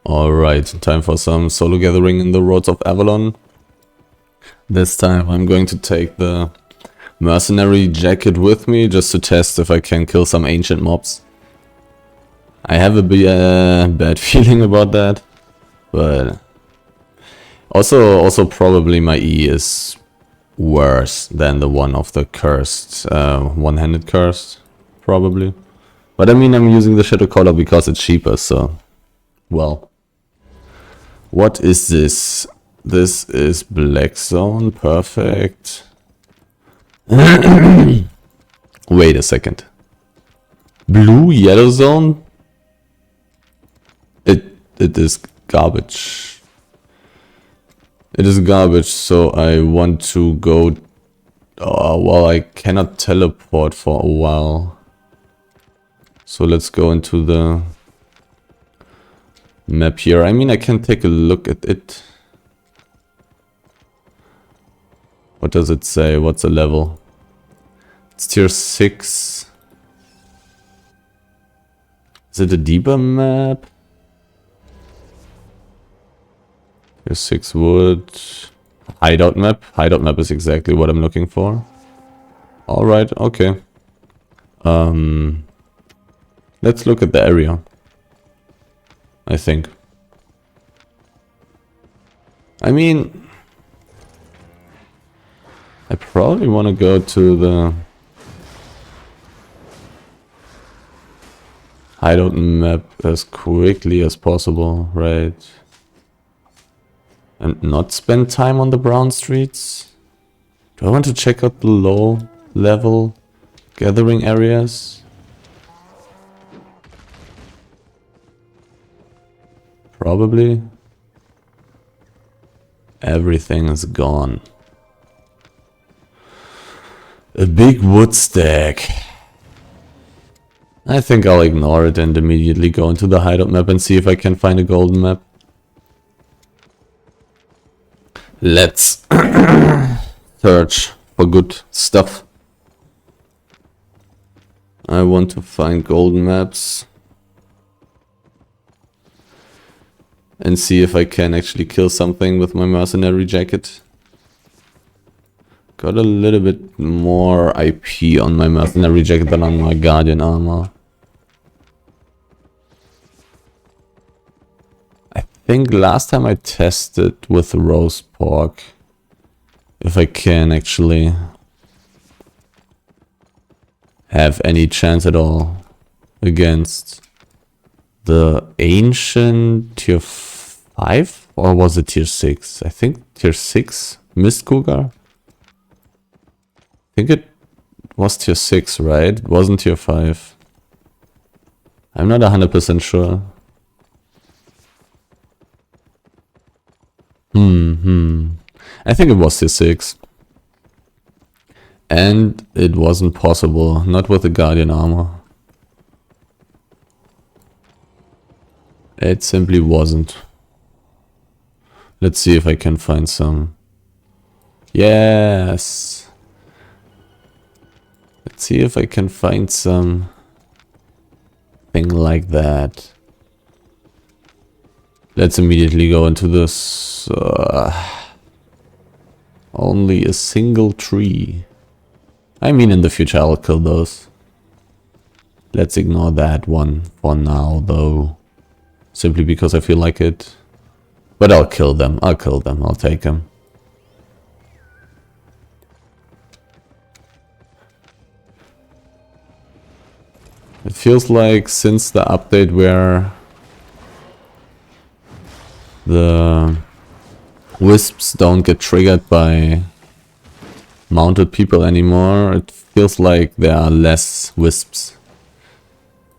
Alright, time for some solo gathering in the roads of Avalon. This time I'm going to take the mercenary jacket with me just to test if I can kill some ancient mobs. I have a bad feeling about that, but also probably my E is worse than the one of the cursed, one-handed cursed, probably. But I mean, I'm using the Shadow Collar because it's cheaper, so well. What is this? This is Black Zone, perfect. Wait a second. Blue, Yellow Zone? It is garbage. It is garbage, so I want to go... well, I cannot teleport for a while. So let's go into the map here. I mean, I can take a look at it. What does it say? What's the level? It's tier 6. Is it a deeper map? Tier 6 wood. Hideout map. Hideout map is exactly what I'm looking for. Alright, okay. Let's look at the area. I think. I mean, I probably want to go to the hideout map as quickly as possible, right? And not spend time on the brown streets. Do I want to check out the low level gathering areas? Probably. Everything is gone. A big wood stack. I think I'll ignore it and immediately go into the hideout map and see if I can find a golden map. Let's search for good stuff. I want to find golden maps. And see if I can actually kill something with my mercenary jacket. Got a little bit more IP on my mercenary jacket than on my guardian armor. I think last time I tested with roast pork if I can actually have any chance at all against the ancient tier 5? Or was it tier 6? I think tier 6 Mist Cougar. I think it was tier 6, right? It wasn't tier 5. I'm not 100% sure. I think it was tier 6. And it wasn't possible, not with the guardian armor. It simply wasn't. Let's see if I can find some. Yes. Let's see if I can find some thing like that. Let's immediately go into this. Only a single tree. I mean, in the future I'll kill those. Let's ignore that one for now, though. Simply because I feel like it. But I'll kill them. I'll take them. It feels like since the update where the wisps don't get triggered by mounted people anymore, it feels like there are less wisps.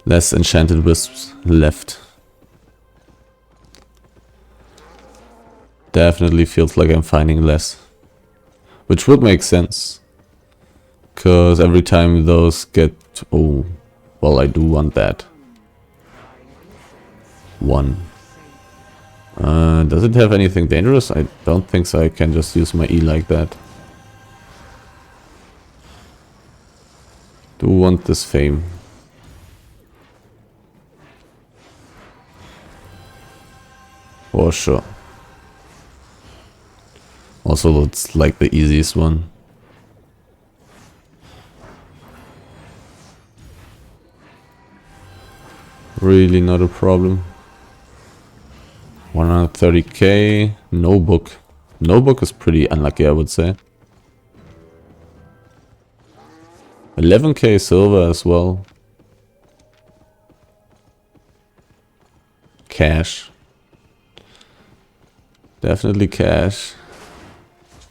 Less enchanted wisps left. Definitely feels like I'm finding less. Which would make sense. Because every time those get... Oh, well, I do want that. One. Does it have anything dangerous? I don't think so. I can just use my E like that. Do want this fame. For sure. Also, it's like the easiest one. Really not a problem. 130k. No book. No book is pretty unlucky, I would say. 11k silver as well. Cash. Definitely cash.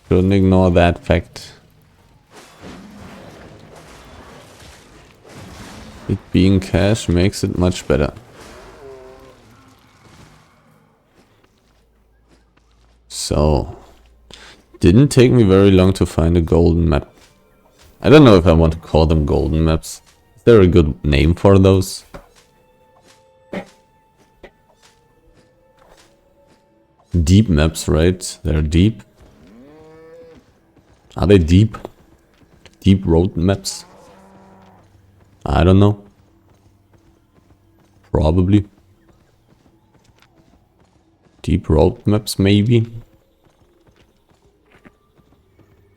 Shouldn't ignore that fact. It being cash makes it much better. So, didn't take me very long to find a golden map. I don't know if I want to call them golden maps. Is there a good name for those? Deep maps, right? They're deep. Are they deep? Deep road maps? I don't know. Probably. Deep road maps, maybe.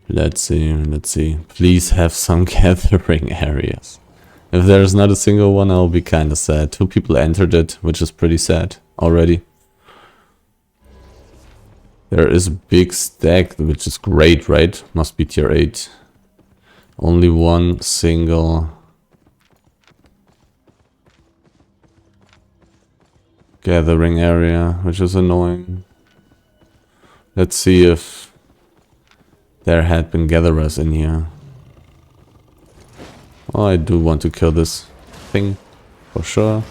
Let's see, let's see. Please have some gathering areas. If there's not a single one, I'll be kinda sad. 2 people entered it, which is pretty sad already. There is a big stack, which is great, right? Must be tier 8. Only one single gathering area, which is annoying. Let's see if there had been gatherers in here. Oh, I do want to kill this thing, for sure.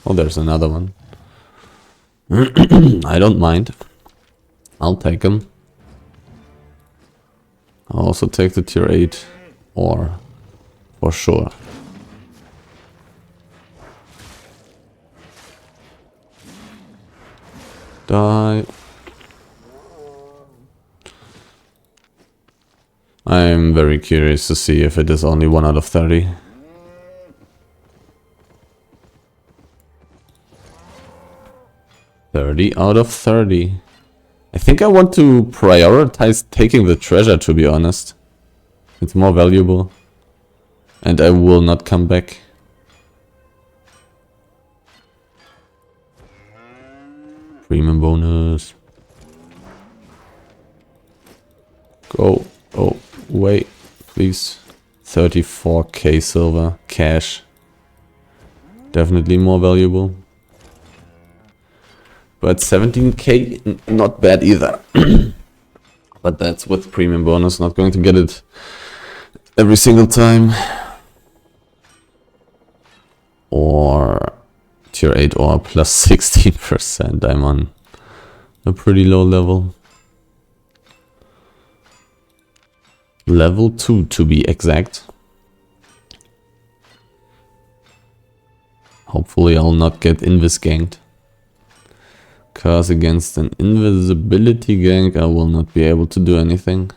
Oh, there's another one. I don't mind. I'll take him. I'll also take the tier 8 ore, for sure. Die. I'm very curious to see if it is only 1 out of 30. Out of 30. I think I want to prioritize taking the treasure, to be honest. It's more valuable. And I will not come back. Premium bonus. Go. Oh, wait, please. 34k silver. Cash. Definitely more valuable. But 17k, not bad either. But that's with premium bonus, not going to get it every single time. Or tier 8 or plus 16%. I'm on a pretty low level. Level 2 to be exact. Hopefully I'll not get invis ganked. Cause against an invisibility gank I will not be able to do anything.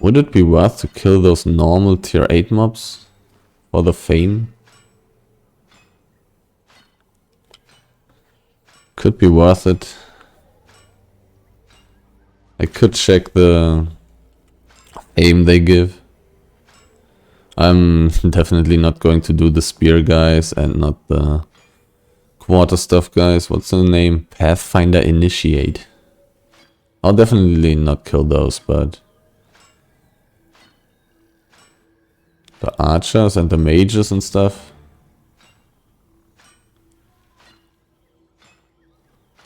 Would it be worth to kill those normal tier 8 mobs for the fame? Could be worth it. I could check the aim they give. I'm definitely not going to do the spear guys and not the quarter stuff guys. What's the name? Pathfinder Initiate. I'll definitely not kill those, but the archers and the mages and stuff.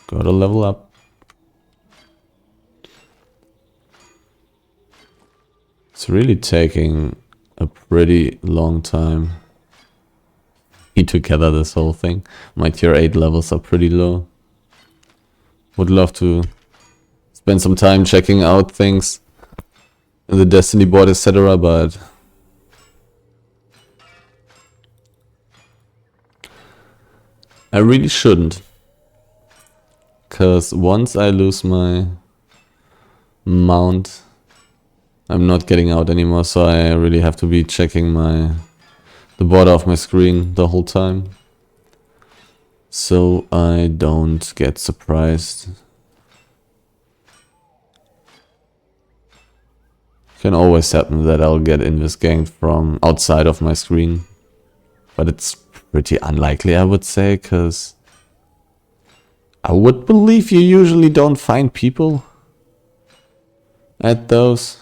Gotta level up. It's really taking a pretty long time to gather this whole thing. My tier 8 levels are pretty low. Would love to spend some time checking out things in the Destiny board, etc., but I really shouldn't. Cause once I lose my mount, I'm not getting out anymore, so I really have to be checking the border of my screen the whole time. so I don't get surprised. Can always happen that I'll get invis ganked from outside of my screen. But it's pretty unlikely, I would say, because I would believe you usually don't find people at those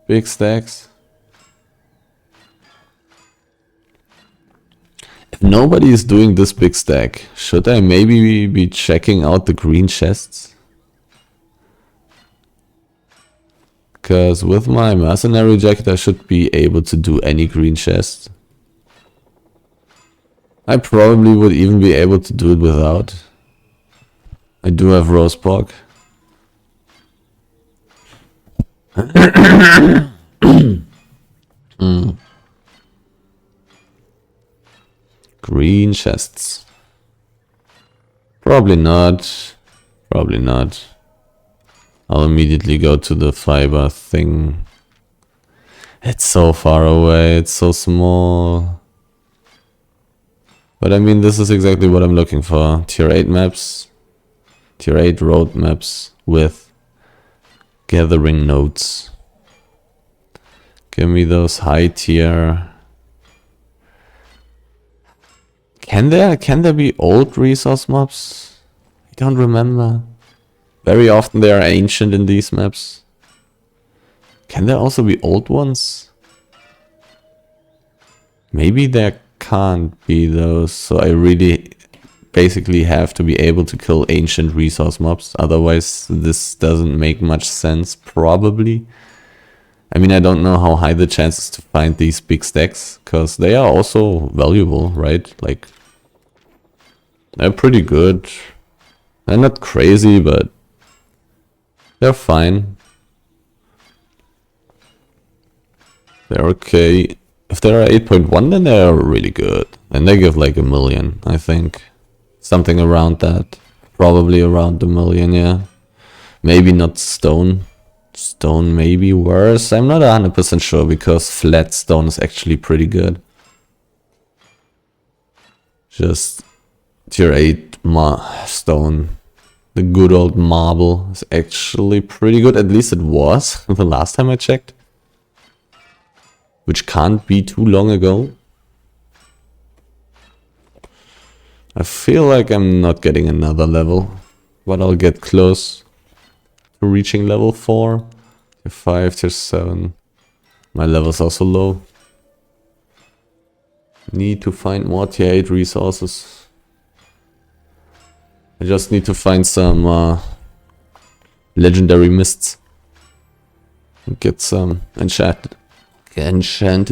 big stacks. If nobody is doing this big stack, should I maybe be checking out the green chests? Because with my mercenary jacket I should be able to do any green chest. I probably would even be able to do it without. I do have roast pork. Green chests. Probably not. Probably not. I'll immediately go to the fiber thing. It's so far away, it's so small. But I mean, this is exactly what I'm looking for. Tier 8 maps. Tier 8 road maps with gathering nodes. Give me those high tier. Can there be old resource mobs? I don't remember. Very often they are ancient in these maps. Can there also be old ones? Maybe there can't be those, so I really basically have to be able to kill ancient resource mobs. Otherwise this doesn't make much sense, probably. I mean, I don't know how high the chances to find these big stacks, because they are also valuable, right? Like, they're pretty good. They're not crazy, but they're fine. They're okay. If they're 8.1, then they're really good. And they give like 1 million, I think. Something around that. Probably around 1 million, yeah. Maybe not stone. Stone may be worse. I'm not 100% sure, because flat stone is actually pretty good. Just tier 8 stone. The good old marble is actually pretty good. At least it was the last time I checked. Which can't be too long ago. I feel like I'm not getting another level, but I'll get close to reaching level 4. Tier 5, tier 7. My level's also low. Need to find more tier 8 resources. I just need to find some legendary mists. And get some enchanted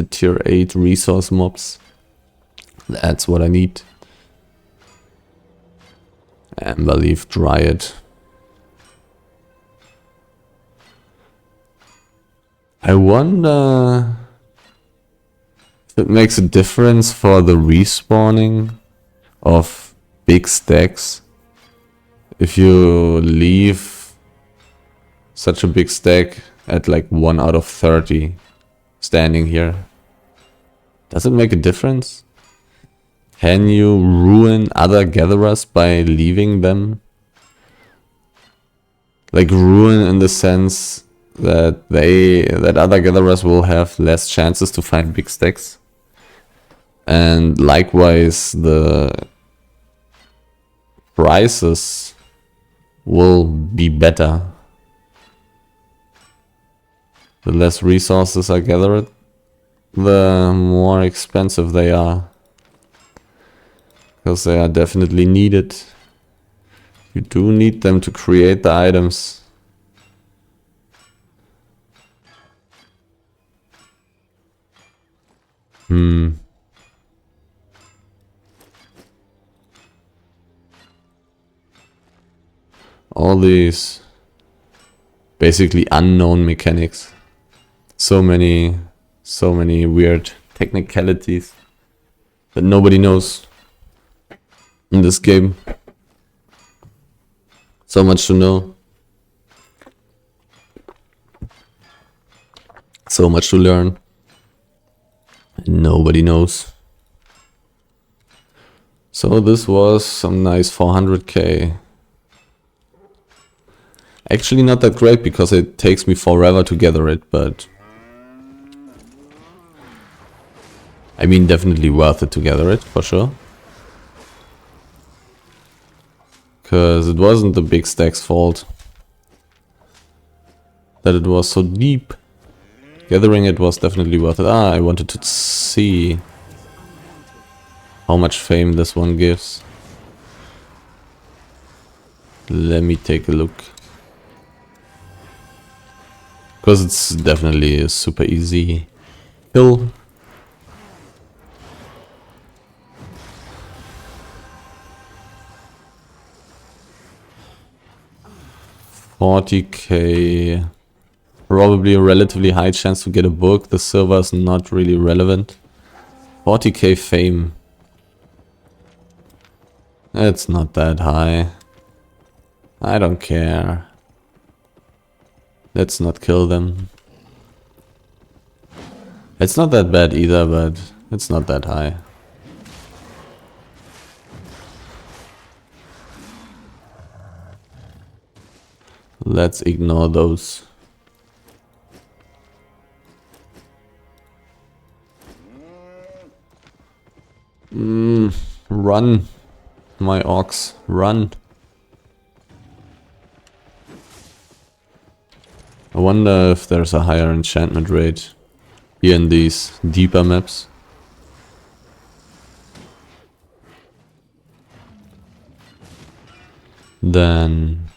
tier 8 resource mobs. That's what I need. Amber Leaf Dryad. I wonder if it makes a difference for the respawning of big stacks. If you leave such a big stack at like 1 out of 30 standing here. Does it make a difference? Can you ruin other gatherers by leaving them? Like ruin in the sense that other gatherers will have less chances to find big stacks. And likewise the prices will be better. The less resources are gathered, the more expensive they are. Because they are definitely needed. You do need them to create the items. All these basically unknown mechanics. So many weird technicalities that nobody knows in this game. So much to know. So much to learn. And nobody knows. So this was some nice 400k. Actually not that great because it takes me forever to gather it, but I mean definitely worth it to gather it, for sure. Because it wasn't the big stack's fault that it was so deep. Gathering it was definitely worth it. Ah, I wanted to see how much fame this one gives. Let me take a look. Because it's definitely a super easy kill. $40k. Probably a relatively high chance to get a book. The silver is not really relevant. 40k fame. It's not that high. I don't care. Let's not kill them. It's not that bad either, but it's not that high. Let's ignore those. Run, my ox, run. I wonder if there's a higher enchantment rate here in these deeper maps. Than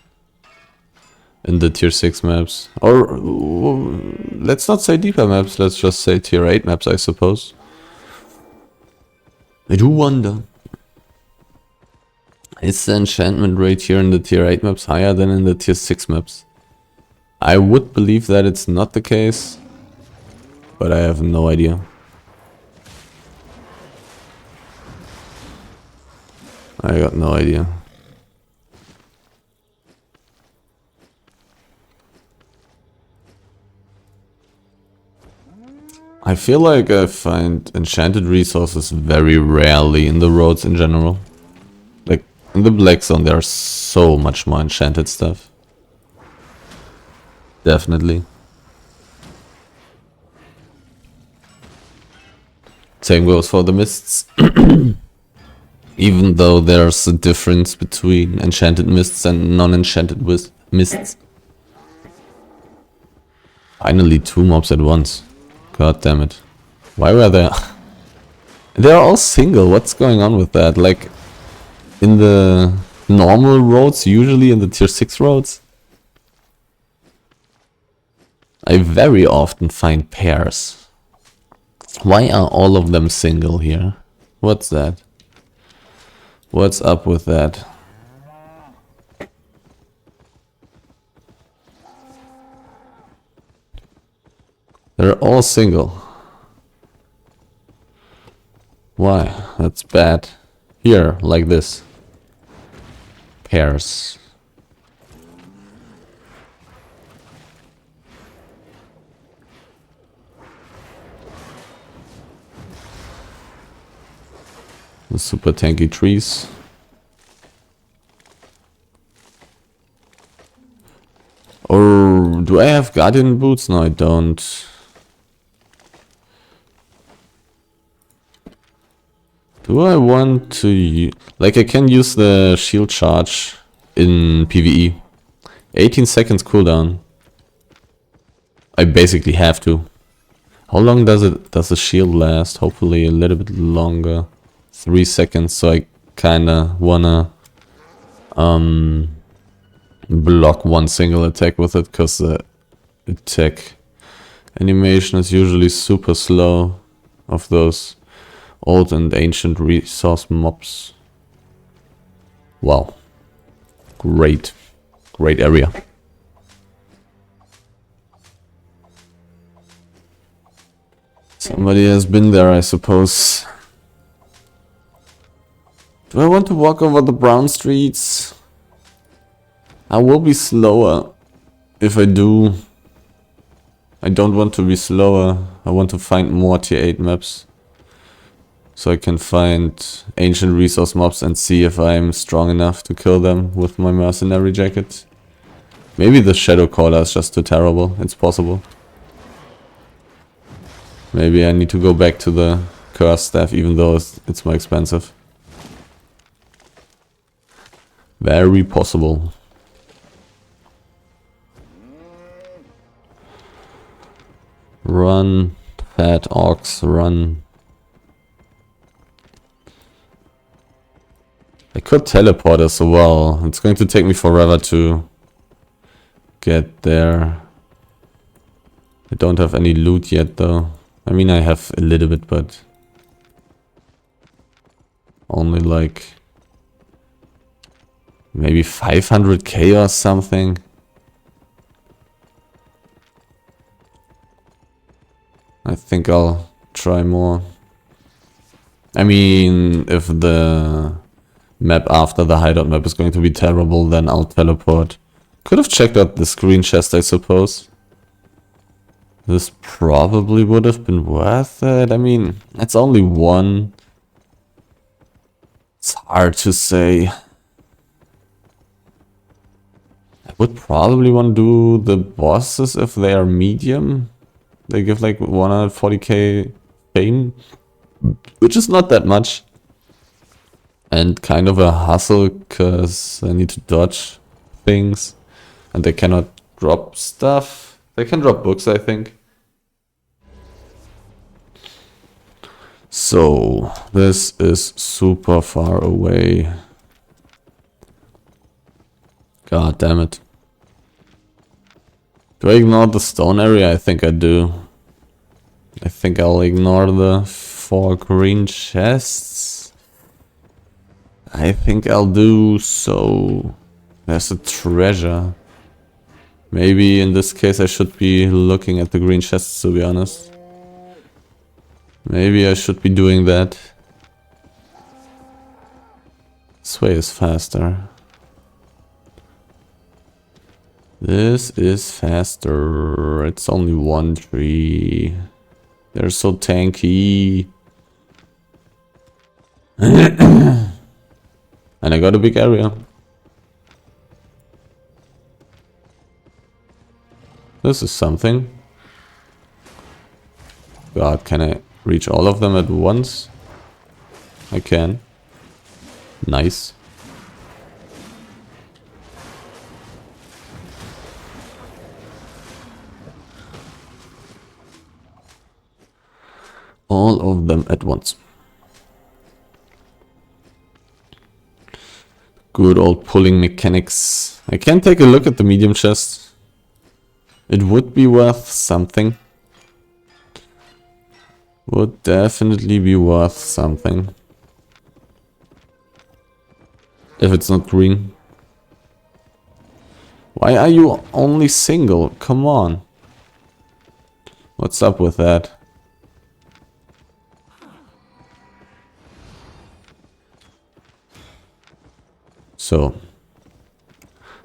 in the tier 6 maps. Or let's not say deeper maps, let's just say tier 8 maps, I suppose. I do wonder. Is the enchantment rate here in the tier 8 maps higher than in the tier 6 maps? I would believe that it's not the case, but I have no idea. I got no idea. I feel like I find enchanted resources very rarely in the roads in general. Like, in the Black Zone there's so much more enchanted stuff. Definitely. Same goes for the mists. Even though there's a difference between enchanted mists and non-enchanted mists. Finally 2 mobs at once. God damn it. Why were there... They're all single, what's going on with that? Like, in the normal roads, usually in the tier 6 roads, I very often find pairs. Why are all of them single here? What's that? What's up with that? They're all single. Why? That's bad. Here, like this. Pairs. The super tanky trees. Or do I have guardian boots? No, I don't. Do I want to... Like, I can use the shield charge in PvE. 18 seconds cooldown. I basically have to. How long does the shield last? Hopefully a little bit longer. 3 seconds, so I kinda wanna block one single attack with it, because the attack animation is usually super slow of those old and ancient resource mobs. Wow. Great. Great area. Somebody has been there, I suppose. Do I want to walk over the brown streets? I will be slower if I do. I don't want to be slower. I want to find more tier 8 maps. So I can find ancient resource mobs and see if I'm strong enough to kill them with my mercenary jacket. Maybe the shadow caller is just too terrible. It's possible. Maybe I need to go back to the cursed staff even though it's more expensive. Very possible. Run, fat ox, run. I could teleport as well. It's going to take me forever to get there. I don't have any loot yet though. I mean I have a little bit, but only like maybe 500k or something. I think I'll try more. I mean, if the map after the hideout map is going to be terrible, then I'll teleport. Could have checked out the screen chest, I suppose. This probably would have been worth it. I mean, it's only one. It's hard to say. I would probably want to do the bosses if they are medium. They give like 140k fame, which is not that much. And kind of a hustle, because I need to dodge things. And they cannot drop stuff. They can drop books, I think. So, this is super far away. God damn it. Do I ignore the stone area? I think I do. I think I'll ignore the 4 green chests. I think I'll do so. There's a treasure. Maybe in this case I should be looking at the green chests, to be honest. Maybe I should be doing that. This way is faster. This is faster. It's only 1 tree. They're so tanky. And I got a big area. This is something. God, can I reach all of them at once? I can. Nice. All of them at once. Good old pulling mechanics. I can take a look at the medium chest. It would be worth something. Would definitely be worth something. If it's not green. Why are you only single? Come on. What's up with that? So,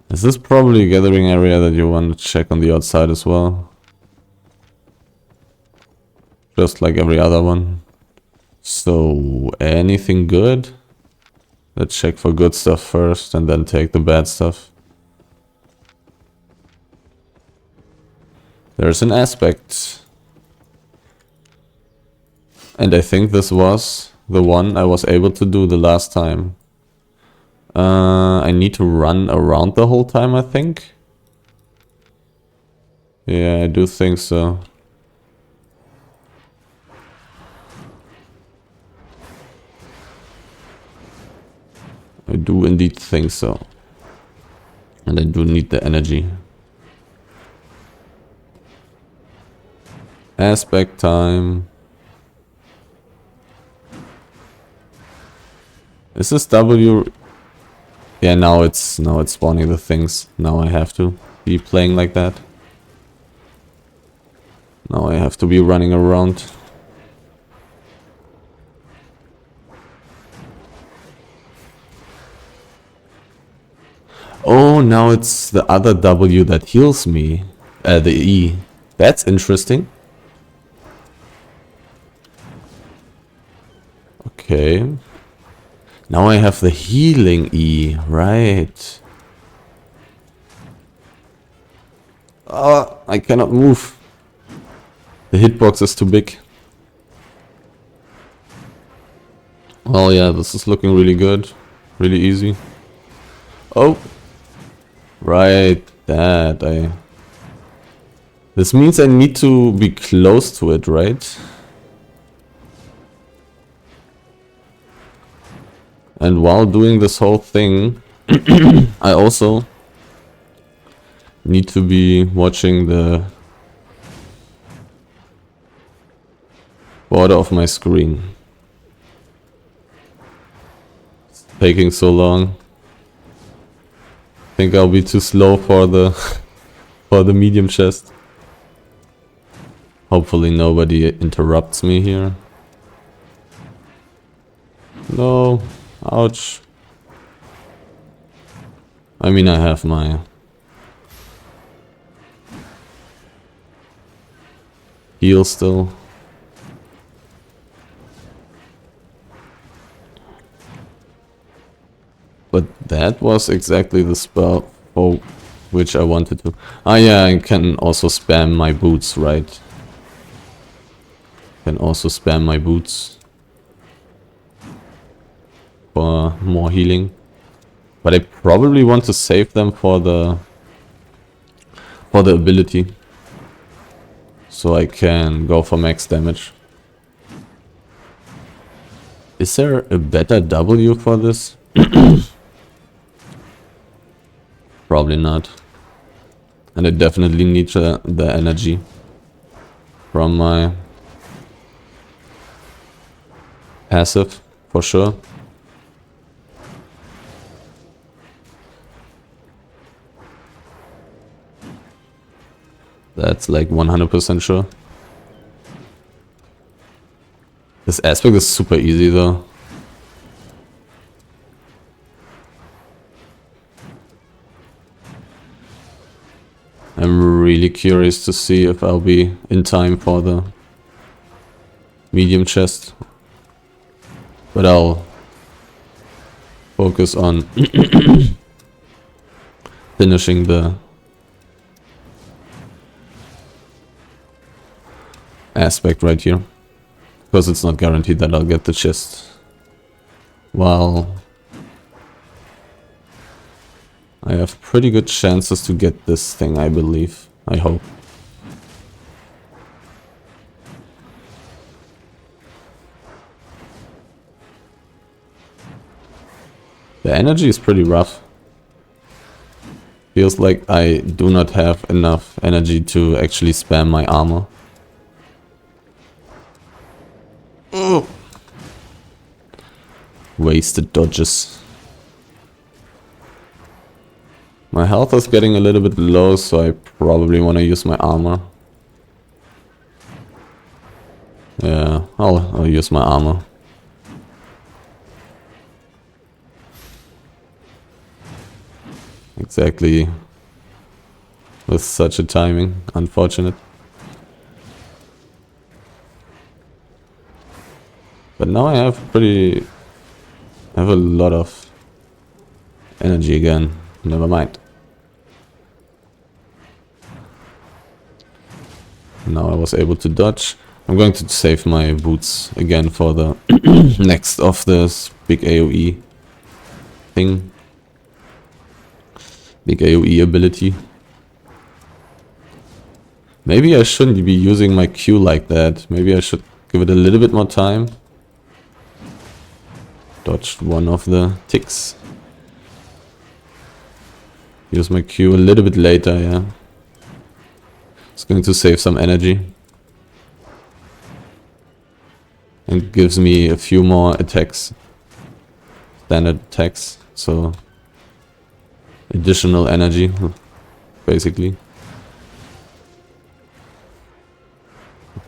is this probably a gathering area that you want to check on the outside as well? Just like every other one. So, anything good? Let's check for good stuff first and then take the bad stuff. There's an aspect. And I think this was the one I was able to do the last time. I need to run around the whole time, I think. Yeah, I do think so. I do indeed think so. And I do need the energy. Aspect time. Is this W? Yeah, now it's spawning the things. Now I have to be playing like that. Now I have to be running around. Oh, now it's the other W that heals me. The E. That's interesting. Okay. Now I have the healing E, right. I cannot move. The hitbox is too big. Well, yeah, this is looking really good. Really easy. Oh! Right, that This means I need to be close to it, right? And while doing this whole thing, I also need to be watching the border of my screen. It's taking so long. I think I'll be too slow for the for the medium chest. Hopefully nobody interrupts me here. No. Ouch. I mean, I have my heal still. But that was exactly the spell for which I wanted to. Ah yeah, I can also spam my boots, right? Can also spam my boots for more healing. But I probably want to save them for the ability. So I can go for max damage. Is there a better W for this? Probably not. And I definitely need the energy from my passive, for sure. That's like 100% sure. This aspect is super easy though. I'm really curious to see if I'll be in time for the medium chest. But I'll focus on finishing the aspect right here. Because it's not guaranteed that I'll get the chest. While I have pretty good chances to get this thing, I believe. I hope. The energy is pretty rough. Feels like I do not have enough energy to actually spam my armor. Oh. Wasted dodges. My health is getting a little bit low, so I probably want to use my armor. Yeah, I'll use my armor. Exactly. With such a timing, unfortunate. But now I have a lot of energy again. Never mind. Now I was able to dodge. I'm going to save my boots again for the next of this big AoE thing. Big AoE ability. Maybe I shouldn't be using my Q like that. Maybe I should give it a little bit more time. Dodged one of the ticks. Use my Q a little bit later, yeah. It's going to save some energy. And gives me a few more attacks. Standard attacks, so additional energy, basically.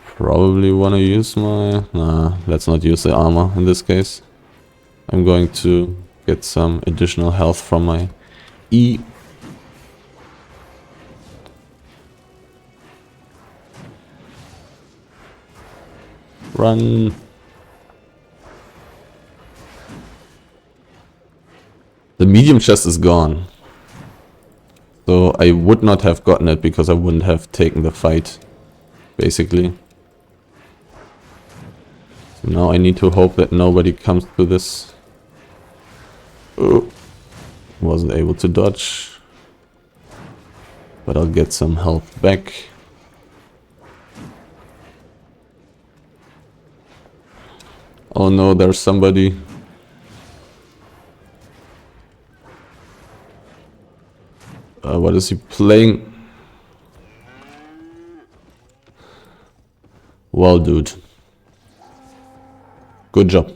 Probably want to use my... Nah, let's not use the armor in this case. I'm going to get some additional health from my E. Run. The medium chest is gone. So I would not have gotten it because I wouldn't have taken the fight, basically. So now I need to hope that nobody comes to this. Oh, wasn't able to dodge. But I'll get some health back. Oh no, there's somebody. What is he playing? Well, dude. Good job.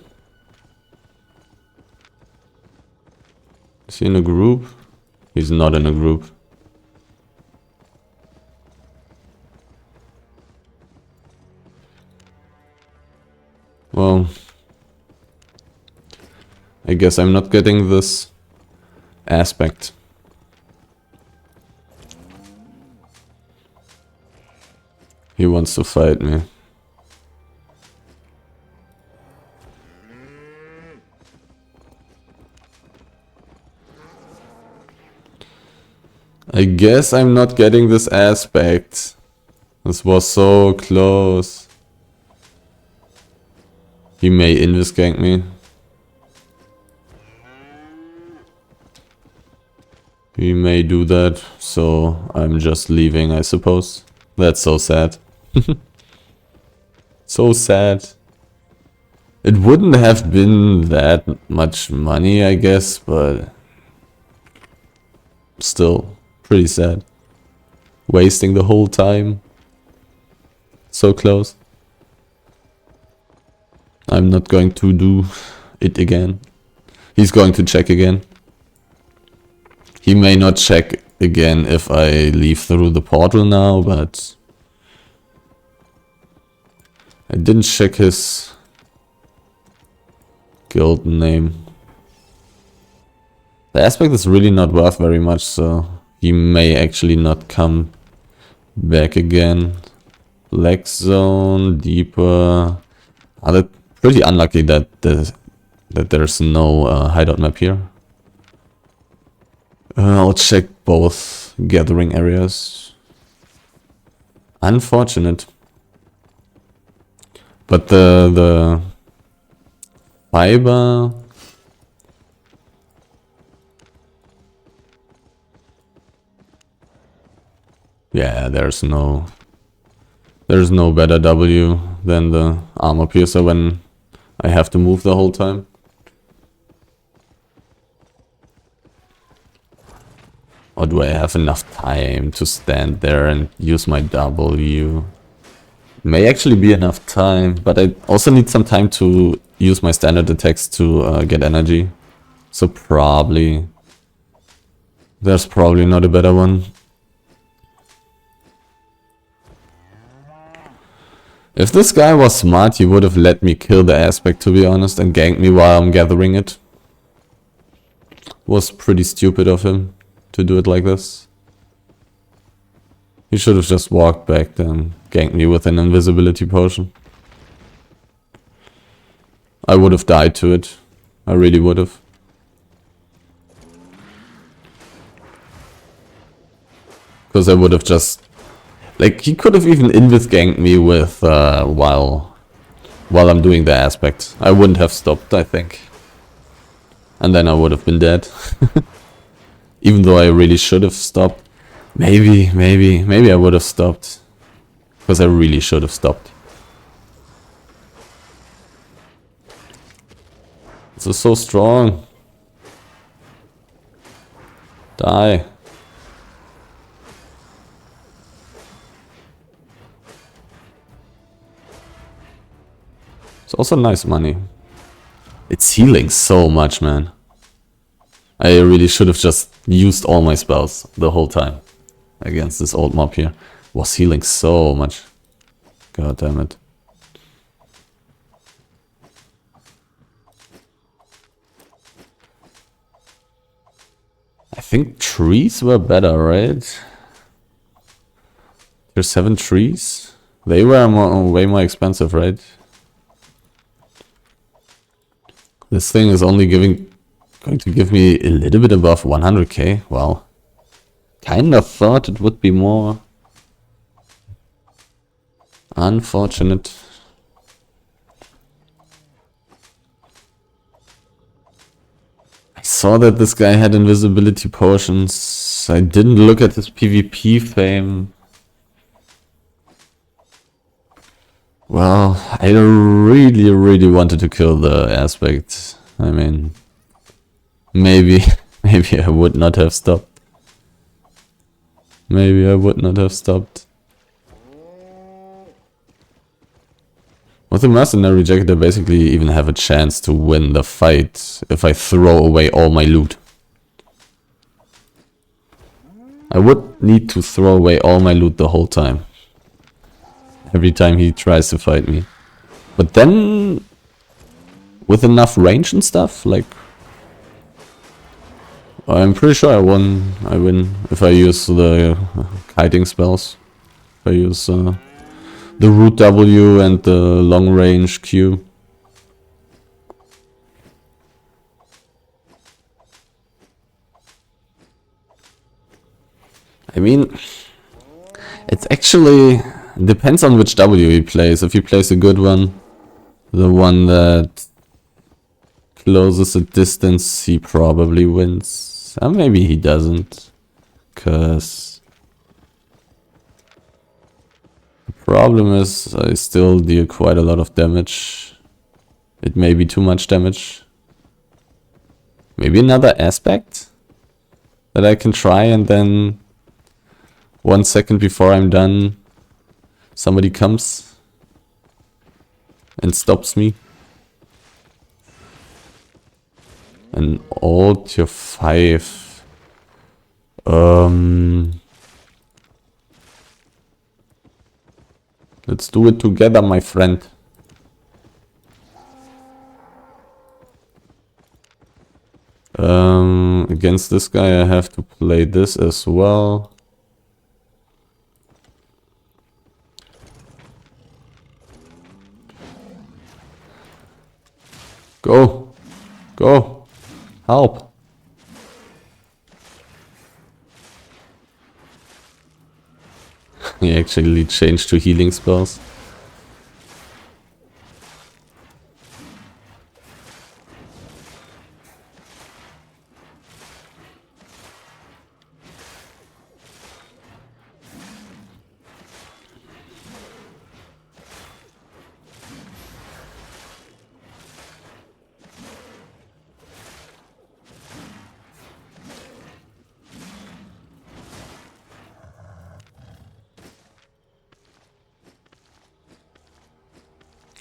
Is he in a group? He's not in a group. Well, I guess I'm not getting this aspect. He wants to fight me. I guess I'm not getting this aspect. This was so close. He may invis gank me. He may do that, so I'm just leaving, I suppose. That's so sad. So sad. It wouldn't have been that much money, I guess, but still pretty sad. Wasting the whole time. So close. I'm not going to do it again. He's going to check again. He may not check again if I leave through the portal now, but I didn't check his guild name. The aspect is really not worth very much, so he may actually not come back again. Leg zone, deeper. That's pretty unlucky that there's no hideout map here. I'll check both gathering areas. Unfortunate. But the fiber... Yeah, there's no better W than the armor piercer when I have to move the whole time. Or do I have enough time to stand there and use my W? May actually be enough time, but I also need some time to use my standard attacks to get energy. So probably... There's probably not a better one. If this guy was smart, he would have let me kill the aspect, to be honest, and ganked me while I'm gathering it. Was pretty stupid of him to do it like this. He should have just walked back then, ganked me with an invisibility potion. I would have died to it. I really would have. Because I would have just... Like, he could have even invis ganked me with, while I'm doing the aspect. I wouldn't have stopped, I think. And then I would have been dead. Even though I really should have stopped. Maybe I would have stopped. Because I really should have stopped. This is so strong. Die. It's also nice money. It's healing so much, man. I really should have just used all my spells the whole time against this old mob here. Was healing so much. God damn it. I think trees were better, right? There's 7 trees. They were way more expensive, right? This thing is only giving going to give me a little bit above 100k. Well, kind of thought it would be more. Unfortunate. I saw that this guy had invisibility potions. I didn't look at his PvP fame. Well, I really wanted to kill the aspect. I mean, maybe I would not have stopped. Maybe I would not have stopped. With the mercenary jacket, I basically even have a chance to win the fight if I throw away all my loot. I would need to throw away all my loot the whole time. Every time he tries to fight me. But then, with enough range and stuff, like, I'm pretty sure I win if I use the kiting spells. If I use the root W and the long range Q. I mean, it's actually depends on which W he plays. If he plays a good one, the one that closes a distance, he probably wins. Or maybe he doesn't, cause the problem is I still deal quite a lot of damage. It may be too much damage. Maybe another aspect that I can try, and then 1 second before I'm done, somebody comes and stops me. An old tier 5. Let's do it together, my friend. Against this guy I have to play this as well. Go! Go! Help! He actually changed to healing spells.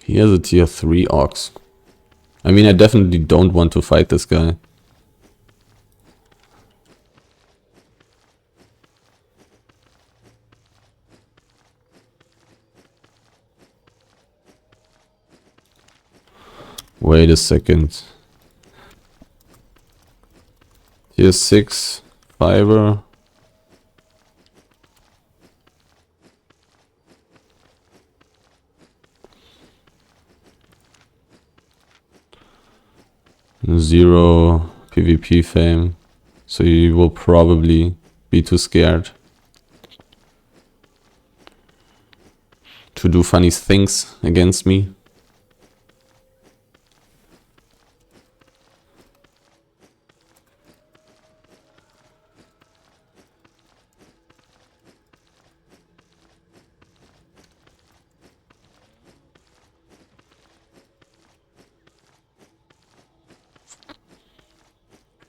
He has a tier 3 ox. I mean, I definitely don't want to fight this guy. Wait a second. Tier 6 fiber. Zero PvP fame, so you will probably be too scared to do funny things against me.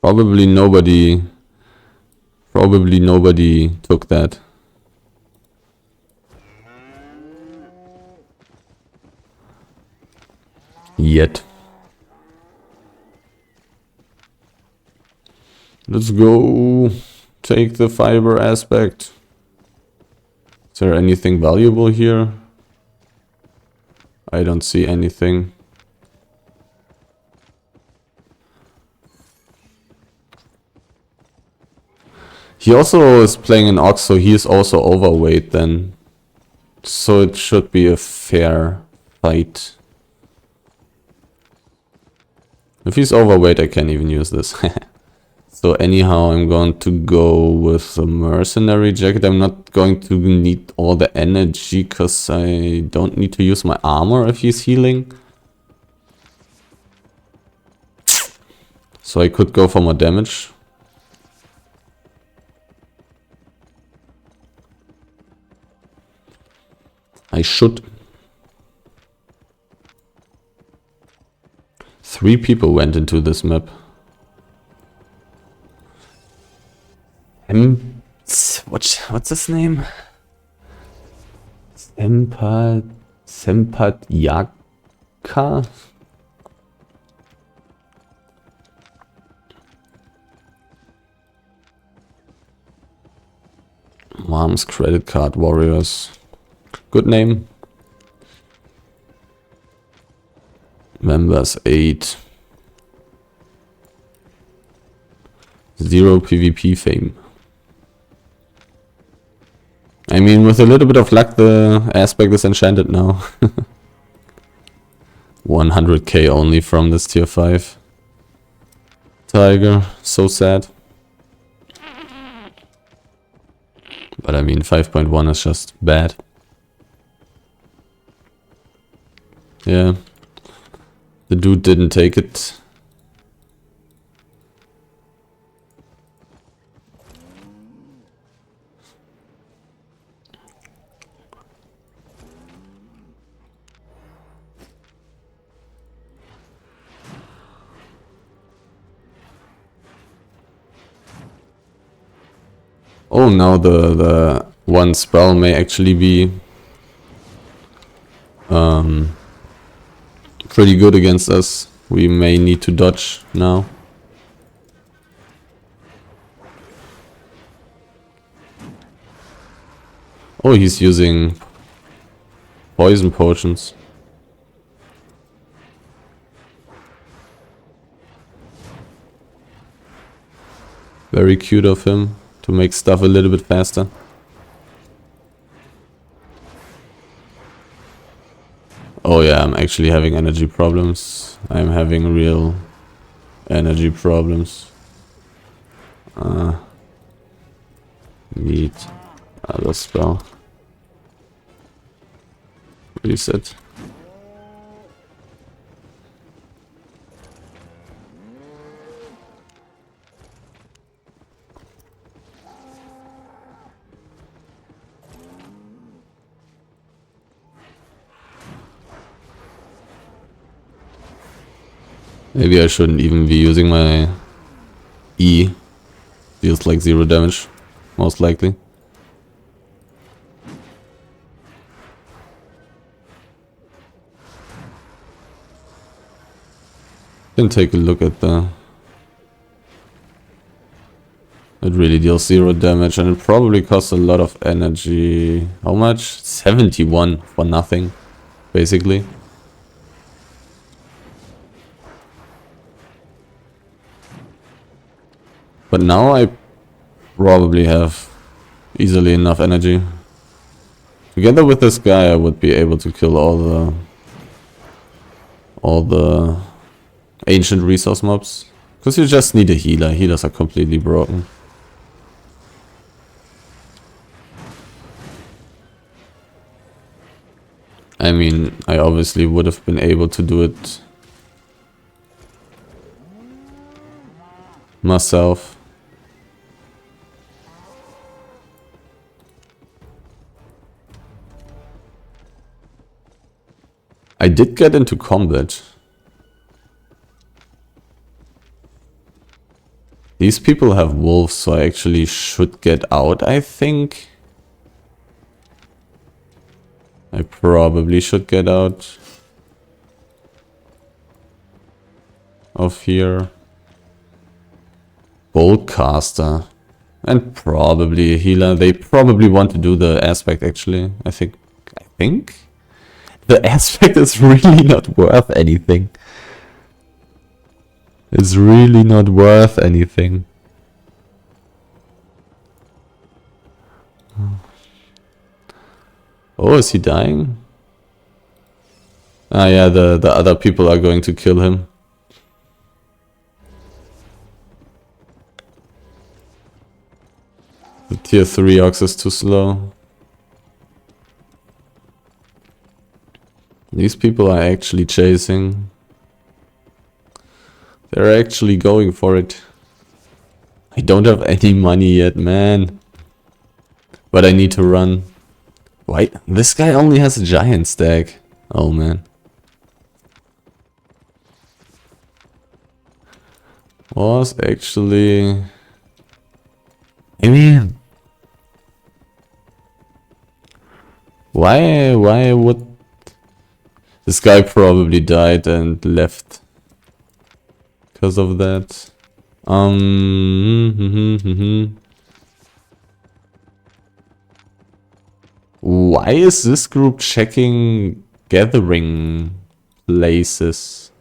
Probably nobody took that. Yet. Let's go take the fiber aspect. Is there anything valuable here? I don't see anything. He also is playing an ox, so he is also overweight then. So it should be a fair fight. If he's overweight, I can't even use this. So anyhow, I'm going to go with the mercenary jacket. I'm not going to need all the energy because I don't need to use my armor if he's healing. So I could go for more damage. I should. 3 people went into this map. What's his name? Sempatyaka? Mom's credit card warriors. Good name. Members 8. 0 PvP fame. I mean, with a little bit of luck, the aspect is enchanted now. 100k only from this tier 5 tiger. So sad. But I mean, 5.1 is just bad. Yeah. The dude didn't take it. Oh, now the one spell may actually be pretty good against us. We may need to dodge now. Oh, he's using poison potions. Very cute of him to make stuff a little bit faster. Oh yeah, I'm actually having energy problems. I'm having real energy problems. Need other spell. Reset. Maybe I shouldn't even be using my E. Deals like 0 damage, most likely. Can take a look at the... It really deals 0 damage and it probably costs a lot of energy. How much? 71 for nothing, basically. But now I probably have easily enough energy. Together with this guy I would be able to kill all the ancient resource mobs. Because you just need a healer. Healers are completely broken. I mean, I obviously would have been able to do it myself. I did get into combat. These people have wolves, so I actually should get out, I think. I probably should get out of here. Boltcaster. And probably a healer. They probably want to do the aspect, actually. I think. The aspect is really not worth anything. It's really not worth anything. Oh, is he dying? Ah yeah, the other people are going to kill him. The tier 3 ox is too slow. These people are actually chasing. They're actually going for it. I don't have any money yet, man. But I need to run. Why? This guy only has a giant stack. Oh, man. Was actually... I mean... Why would... This guy probably died and left. Because of that. Why is this group checking gathering places?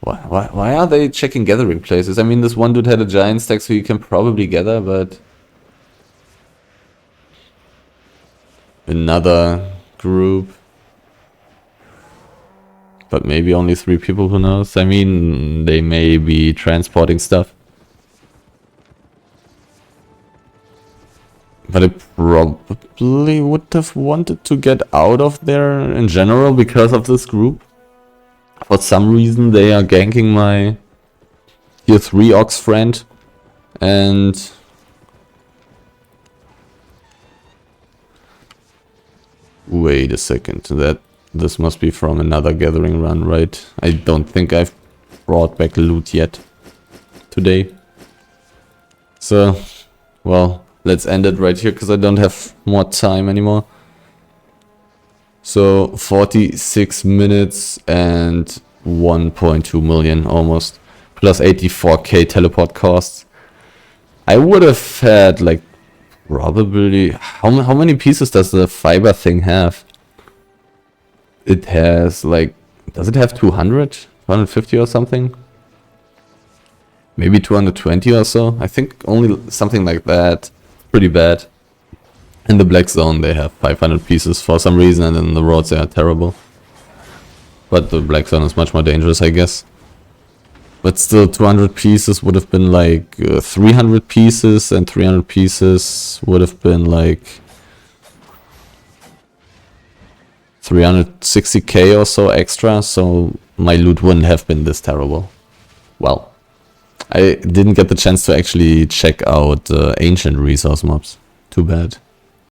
Why are they checking gathering places? I mean, this one dude had a giant stack, so you can probably gather, but... Another group. But maybe only 3 people, who knows? I mean, they may be transporting stuff. But I probably would have wanted to get out of there in general because of this group. For some reason they are ganking my tier 3 ox friend. And... Wait a second, this must be from another gathering run, right? I don't think I've brought back loot yet today. So, well, let's end it right here because I don't have more time anymore. So, 46 minutes and 1.2 million almost. Plus 84k teleport costs. I would have had like probably... How many pieces does the fiber thing have? It has like... Does it have 200? 250 or something? Maybe 220 or so? I think only something like that. Pretty bad. In the black zone they have 500 pieces for some reason, and in the roads they are terrible. But the black zone is much more dangerous, I guess. But still, 200 pieces would have been like 300 pieces, and 300 pieces would have been like 360k or so extra, so my loot wouldn't have been this terrible. Well, I didn't get the chance to actually check out ancient resource mobs. Too bad.